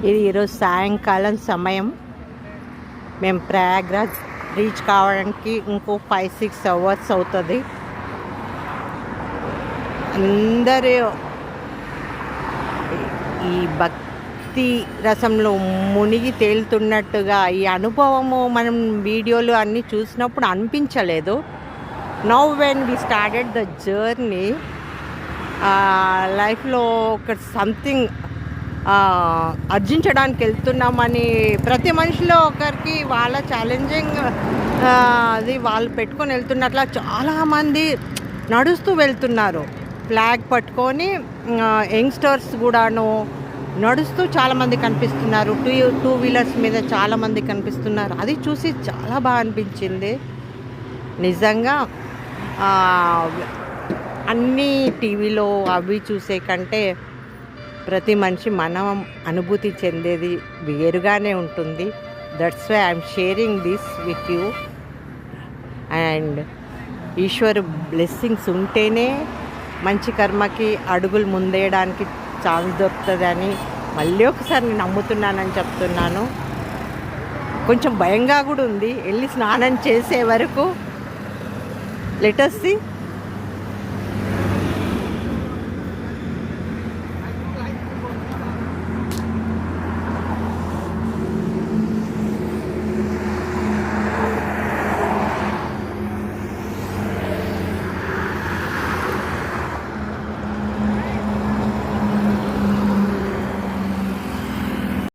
ఇది ఈరోజు సాయంకాలం సమయం. మేము ప్రయాగ్రాజ్ రీచ్ కావడానికి ఇంకో 5-6 అవర్స్ అవుతుంది. అందరూ ఈ భక్తి రసంలో మునిగి తేలుతున్నట్టుగా ఈ అనుభవము మనం వీడియోలు అన్నీ చూసినప్పుడు అనిపించలేదు. Now when we started the journey, లైఫ్లో ఒక సంథింగ్ అర్జించడానికి వెళ్తున్నామని ప్రతి మనిషిలో ఒకరికి వాళ్ళ ఛాలెంజింగ్ అది వాళ్ళు పెట్టుకొని వెళ్తున్నట్లా చాలామంది నడుస్తూ వెళ్తున్నారు. ఫ్లాగ్ పట్టుకొని యంగ్స్టర్స్ కూడాను నడుస్తూ చాలామంది కనిపిస్తున్నారు. టూ వీలర్స్ మీద చాలామంది కనిపిస్తున్నారు. అది చూసి చాలా బాగా అనిపించింది నిజంగా. అన్నీ టీవీలో అవి చూసే కంటే ప్రతి మనిషి మనం అనుభూతి చెందేది వేరుగానే ఉంటుంది. That's why I'm sharing this with you. And Eshwar blessings ఉంటేనే మంచి కర్మకి అడుగులు ముందేయడానికి ఛాన్స్ దొరుకుతుందని మళ్ళీ ఒకసారి నేను నమ్ముతున్నానని చెప్తున్నాను. కొంచెం భయంగా కూడా ఉంది వెళ్ళి స్నానం చేసే వరకు. Let us see.